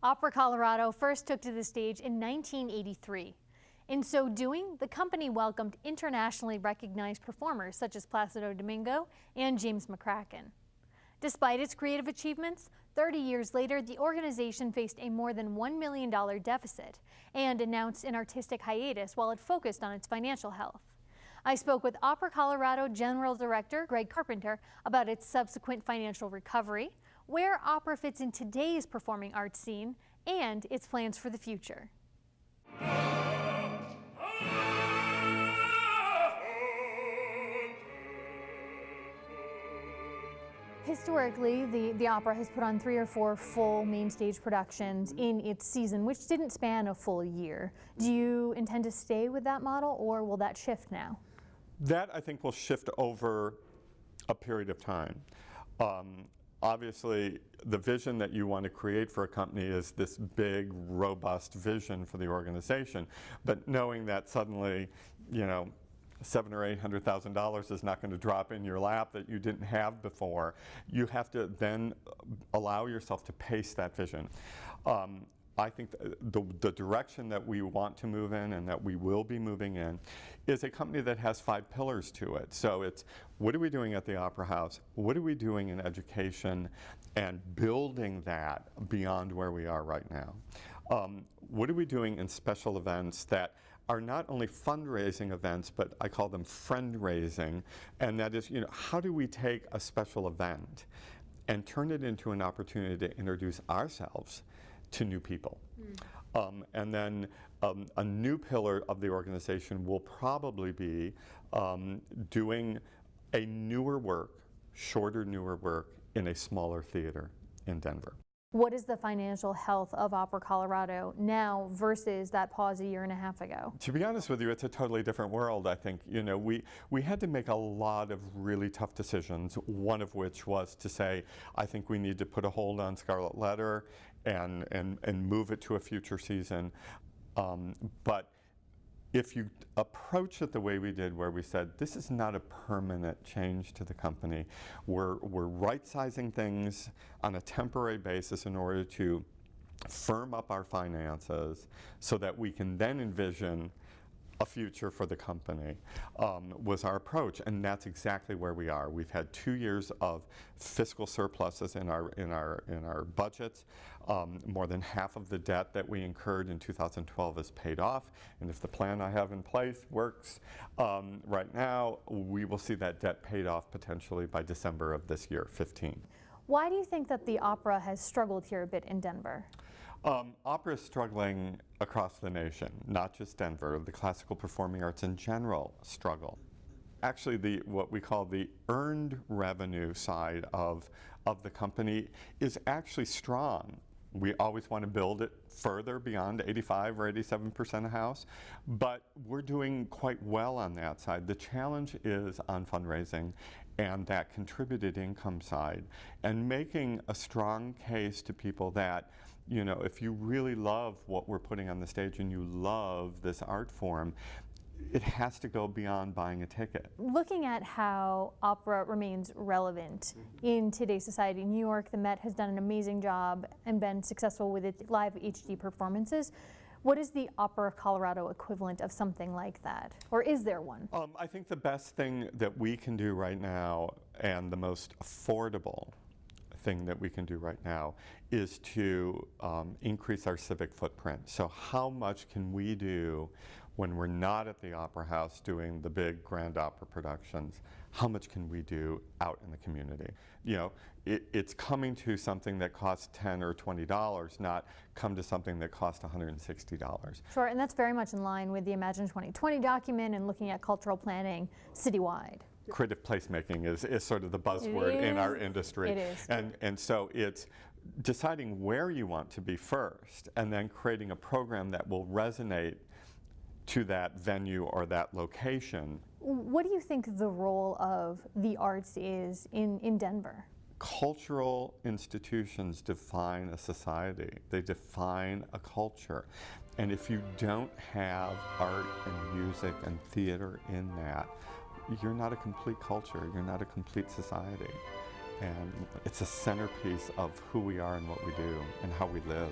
Opera Colorado first took to the stage in 1983. In so doing, the company welcomed internationally recognized performers such as Placido Domingo and James McCraken. Despite its creative achievements, 30 years later, the organization faced a more than $1 million deficit and announced an artistic hiatus while it focused on its financial health. I spoke with Opera Colorado General Director Greg Carpenter about its subsequent financial recovery, where opera fits in today's performing arts scene, and its plans for the future. Historically, the opera has put on 3 or 4 full main stage productions in its season, which didn't span a full year. Do you intend to stay with that model, or will that shift now? That, I think, will shift over a period of time. Obviously, the vision that you want to create for a company is this big, robust vision for the organization. But knowing that suddenly, $700,000 or $800,000 is not going to drop in your lap that you didn't have before, you have to then allow yourself to pace that vision. I think the direction that we want to move in and that we will be moving in is a company that has 5 pillars to it. So it's, what are we doing at the Opera House? What are we doing in education? And building that beyond where we are right now. What are we doing in special events that are not only fundraising events, but I call them friend-raising, and that is, how do we take a special event and turn it into an opportunity to introduce ourselves to new people? And then a new pillar of the organization will probably be doing a newer work, shorter newer work in a smaller theater in Denver. What is the financial health of Opera Colorado now versus that pause a year and a half ago? To be honest with you, it's a totally different world. I think, we had to make a lot of really tough decisions, one of which was to say, I think we need to put a hold on Scarlet Letter and move it to a future season. But if you approach it the way we did, where we said, this is not a permanent change to the company, we're right-sizing things on a temporary basis in order to firm up our finances so that we can then envision a future for the company, was our approach, and that's exactly where we are. We've had 2 years of fiscal surpluses in our budgets. More than half of the debt that we incurred in 2012 is paid off, and if the plan I have in place works right now, we will see that debt paid off potentially by December of this year, 15. Why do you think that the opera has struggled here a bit in Denver? Opera is struggling across the nation, not just Denver. The classical performing arts in general struggle. Actually, what we call the earned revenue side of the company is actually strong. We always want to build it further beyond 85 or 87% of house, but we're doing quite well on that side. The challenge is on fundraising and that contributed income side, and making a strong case to people that, if you really love what we're putting on the stage and you love this art form, it has to go beyond buying a ticket. Looking at how opera remains relevant in today's society, New York, the Met has done an amazing job and been successful with its live HD performances. What is the Opera Colorado equivalent of something like that? Or is there one? I think the best thing that we can do right now, and the most affordable thing that we can do right now, is to increase our civic footprint. So how much can we do when we're not at the Opera House doing the big grand opera productions? How much can we do out in the community? It's coming to something that costs $10 or $20, not come to something that costs $160. Sure, and that's very much in line with the Imagine 2020 document and looking at cultural planning citywide. Creative placemaking is sort of the buzzword in our industry. It is. And so it's deciding where you want to be first, and then creating a program that will resonate to that venue or that location. What do you think the role of the arts is in Denver? Cultural institutions define a society. They define a culture. And if you don't have art and music and theater in that, you're not a complete culture. You're not a complete society. and it's a centerpiece of who we are and what we do and how we live.